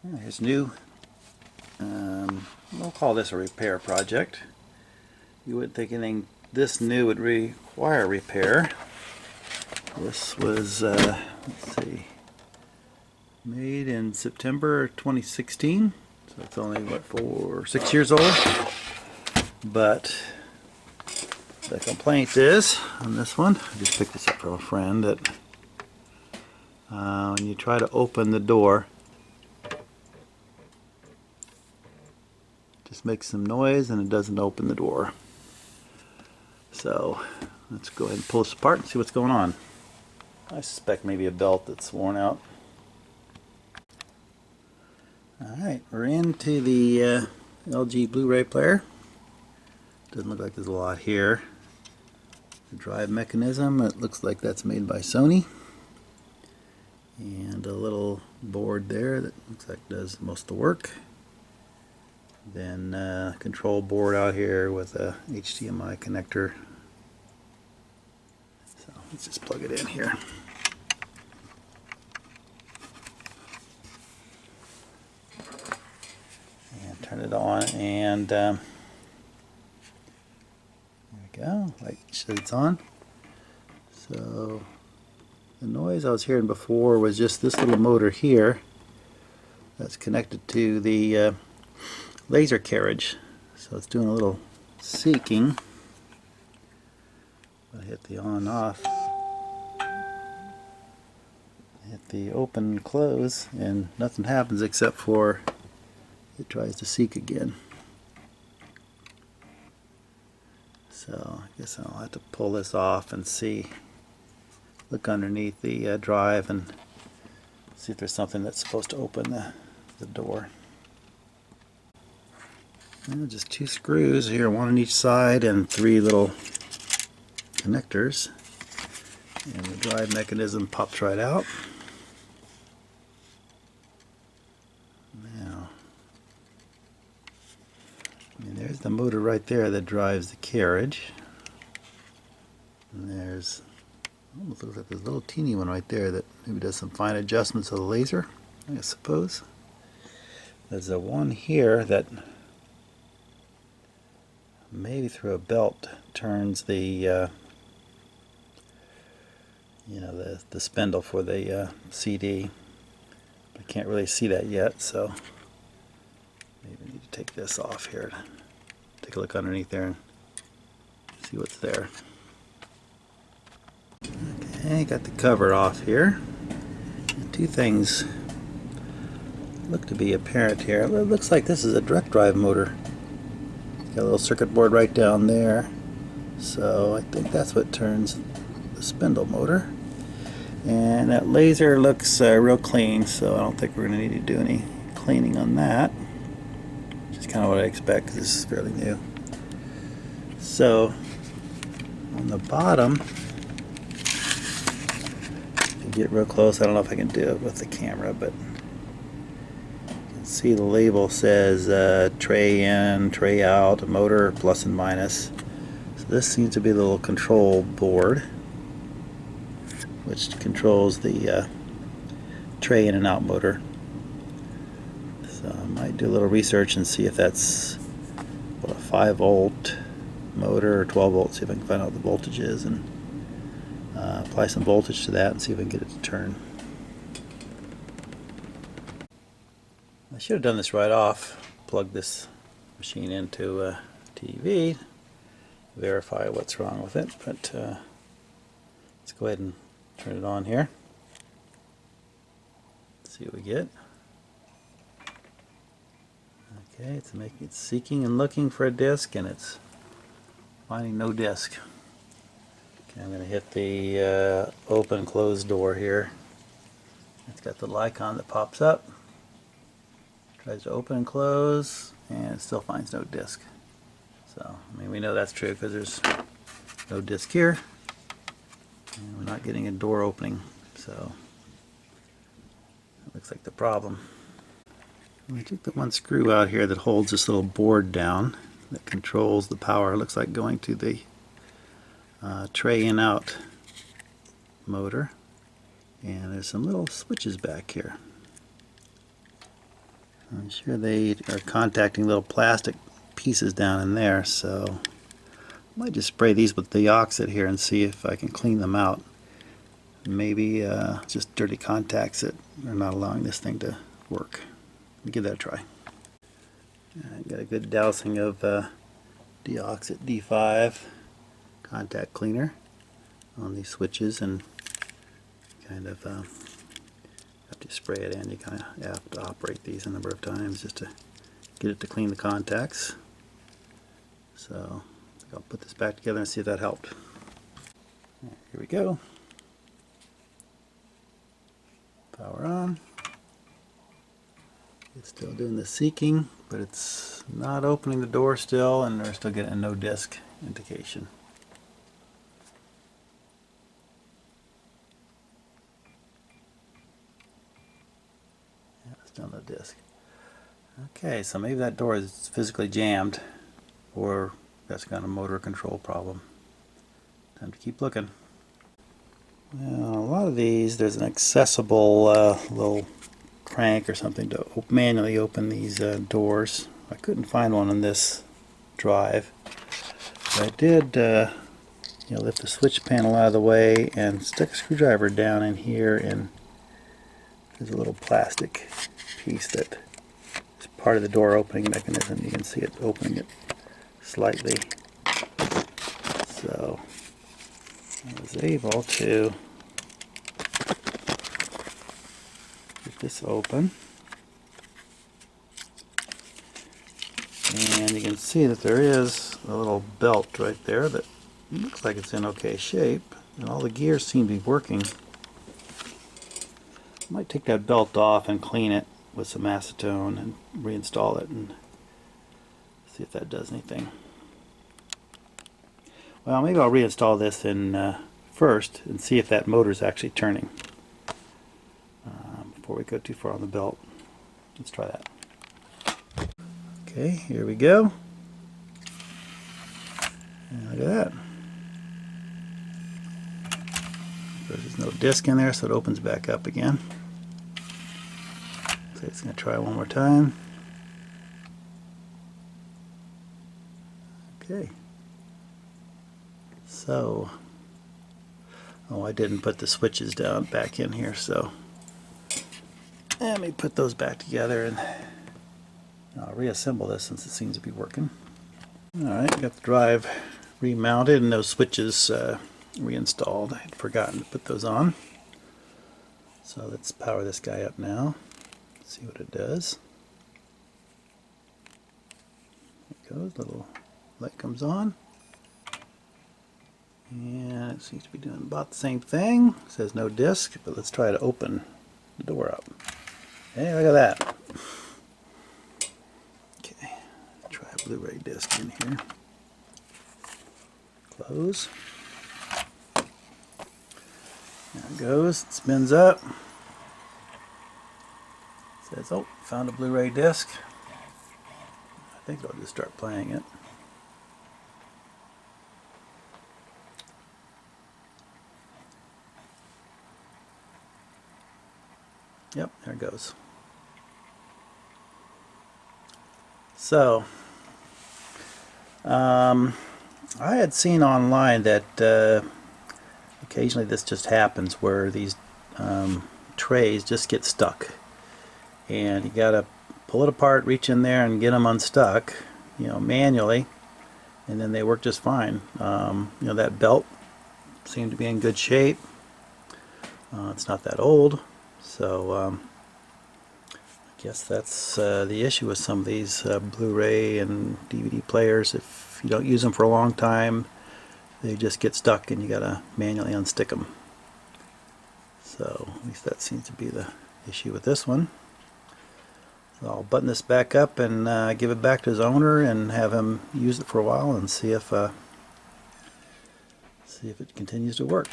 Here's new. We'll call this a repair project. You wouldn't think anything this new would require repair. This was, let's see, made in September 2016, so it's only, what, 6 years old? But the complaint is, on this one, I just picked this up from a friend, that when you try to open the door, just makes some noise and it doesn't open the door. So let's go ahead and pull this apart and see what's going on. I suspect maybe a belt that's worn out. Alright, we're into the LG Blu-Ray player. Doesn't look like there's a lot here. The drive mechanism, it looks like that's made by Sony. And a little board there that looks like does most of the work. Then control board out here with a HDMI connector. So let's just plug it in here. And turn it on, and there we go. Light shades on. So the noise I was hearing before was just this little motor here that's connected to the laser carriage, so it's doing a little seeking. I hit the on off, hit the open and close, and nothing happens except for it tries to seek again. So I guess I'll have to pull this off and see, look underneath the drive and see if there's something that's supposed to open the door. And just 2 screws here, 1 on each side, and 3 little connectors, and the drive mechanism pops right out. Now, there's the motor right there that drives the carriage, and there's, almost looks like there's a little teeny one right there that maybe does some fine adjustments of the laser, I suppose. There's a one here that maybe through a belt turns the the spindle for the CD. I can't really see that yet, so maybe I need to take this off here. Take a look underneath there and see what's there. Okay, got the cover off here. And 2 things look to be apparent here. It looks like this is a direct drive motor. Got a little circuit board right down there, so I think that's what turns the spindle motor. And that laser looks real clean, so I don't think we're going to need to do any cleaning on that, which is kind of what I expect because this is fairly new. So on the bottom, if you get real close, I don't know if I can do it with the camera, but see the label says tray in, tray out, motor plus and minus. So this seems to be the little control board which controls the tray in and out motor. So I might do a little research and see if that's what, a 5-volt motor or 12 volts, see if I can find out what the voltage is, and apply some voltage to that and see if I can get it to turn. I should have done this right off. Plug this machine into a TV, verify what's wrong with it, but let's go ahead and turn it on here. See what we get. Okay, it's seeking and looking for a disc, and it's finding no disc. Okay, I'm going to hit the open close door here. It's got the little icon that pops up. Tries to open and close, and it still finds no disc. So, I mean, we know that's true because there's no disc here, and we're not getting a door opening. So, that looks like the problem. I took the one screw out here that holds this little board down that controls the power. It looks like going to the tray in out motor, and there's some little switches back here. I'm sure they are contacting little plastic pieces down in there, so I might just spray these with deoxit here and see if I can clean them out. Maybe just dirty contacts that are not allowing this thing to work. Let me give that a try. I got a good dousing of deoxit D5 contact cleaner on these switches, and kind of after you spray it in, you kind of have to operate these a number of times just to get it to clean the contacts. So I'll put this back together and see if that helped. Here we go. Power on. It's still doing the seeking, but it's not opening the door still, and we're still getting a no disc indication. Yeah, still no disc. Okay, so maybe that door is physically jammed, or that's got a motor control problem. Time to keep looking. Well, a lot of these, there's an accessible little crank or something to manually open these doors. I couldn't find one on this drive. But I did lift the switch panel out of the way and stick a screwdriver down in here, and there's a little plastic piece that is part of the door opening mechanism. You can see it opening it slightly. So I was able to get this open, and you can see that there is a little belt right there that looks like it's in okay shape, and all the gears seem to be working. I might take that belt off and clean it with some acetone and reinstall it and see if that does anything. Well, maybe I'll reinstall this in first and see if that motor is actually turning before we go too far on the belt. Let's try that. Okay, here we go. And look at that. There's no disc in there, so it opens back up again. So it's going to try one more time. Okay. So, oh, I didn't put the switches down back in here, so let me put those back together and I'll reassemble this since it seems to be working. Alright, got the drive remounted and those switches reinstalled. I had forgotten to put those on. So let's power this guy up now. See what it does. There it goes, little light comes on. And it seems to be doing about the same thing. It says no disc, but let's try to open the door up. Hey, look at that. Okay, try a Blu-ray disc in here. Close. There it goes, it spins up. It says, oh, found a Blu-ray disc. I think I'll just start playing it. Yep, there it goes. So, I had seen online that occasionally this just happens where these trays just get stuck. And you gotta pull it apart, reach in there and get them unstuck, manually, and then they work just fine. That belt seemed to be in good shape. It's not that old. So I guess that's the issue with some of these Blu-ray and DVD players. If you don't use them for a long time, they just get stuck and you gotta manually unstick them. So at least that seems to be the issue with this one. So I'll button this back up and give it back to his owner and have him use it for a while and see if it continues to work.